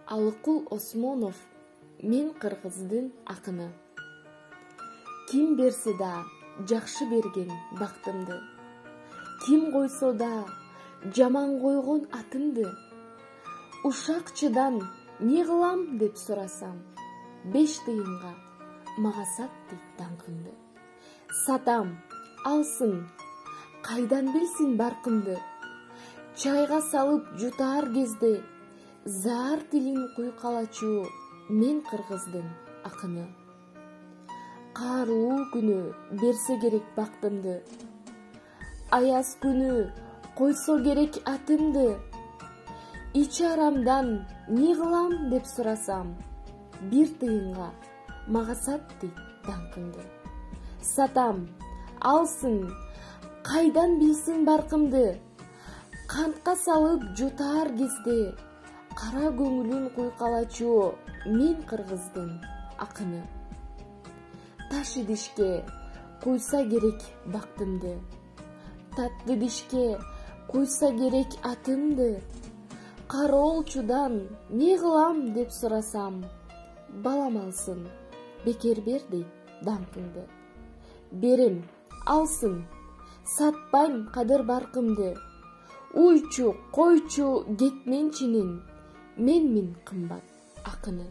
Алыкул Осмонов мен кыргыздын акыны. Ким берсе да жакшы берген бактымды, ким койсо да жаман койгон атымды. Ушакчыдан не кылам деп сурасам, 5 тыйынга мага сат дейт даңкымды. Сатам, алсын, кайдан билсин баркымды. Чайга салып жутаар кезде заар тилин куйкалачу мен кыргыздын акыны. Каарлуу күнү берсе керек бактымды, аяз күнү койсо керек атымды. Ичи арамдан не кылам деп сурасам, 1 тыйынга мага сат дейт даңкымды. Сатам, алсын, кайдан билсин баркымды. Кантка салып жутаар кезде кара көңүлүн куйкалачу мен кыргыздын акыны. Таш идишке куйса керек бактымды, таттуу дишке куйса керек атымды. Кароолчудан не кылам деп сурасам, балам алсын, бекер бер дейт даңкыңды. Берем, алсын, сатпайм кадыр баркымды. Уйчу, койчу кетменчинин, менмин кымбат акыны.